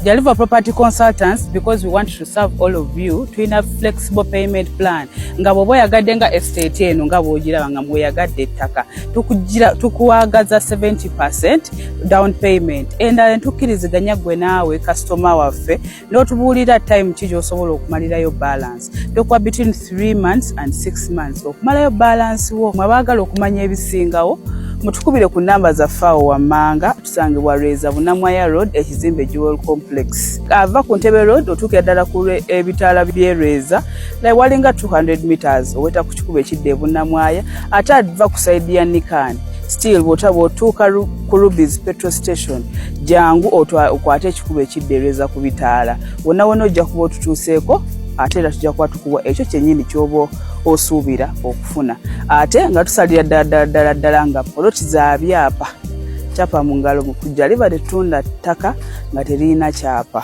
Jaliva Property Consultants, because we want to serve all of you, tulina flexible payment plan. Nga bwoba oyagadde nga estate eno nga bw'ogiraba nga mweyagadde ettaka, tukuwagaza 70% down payment. Endala ntukkiriziganya gwe naawe customer waffe n'otubuulira time ki gy'osobola okumalirayo balance. Tukuwa between 3 months and 6 months okumalayo balance wo. Mwabaagala okumanya ebisingawo, mutukubire ku namba zaffe awo wammanga, tusangibwa Rweza Bunamwaya Road, ekizimbe Jewel Complex. Ava ku Ntebe Road otuukira ddala ku ebitaala by'e Rweza, walinga 200 meters oweta ku kikubo ekidde e Bunamwaya, ate ava ku side ya Nikan. Still bw'otuuka ku Ruby's petrol station, jangu okwate ekikubo ekidde e Rweza ku bitaala. Wonna wonna ojja kuba otutuuseeko, ate era tujja kuba tukuwa ekyo kyennyini ky'oba osuubira okufuna. Ate nga tusalira ddala nga poloti za byapa. Chapa mu ngalo mu kujja liba tetunda ttaka nga terina kyapa.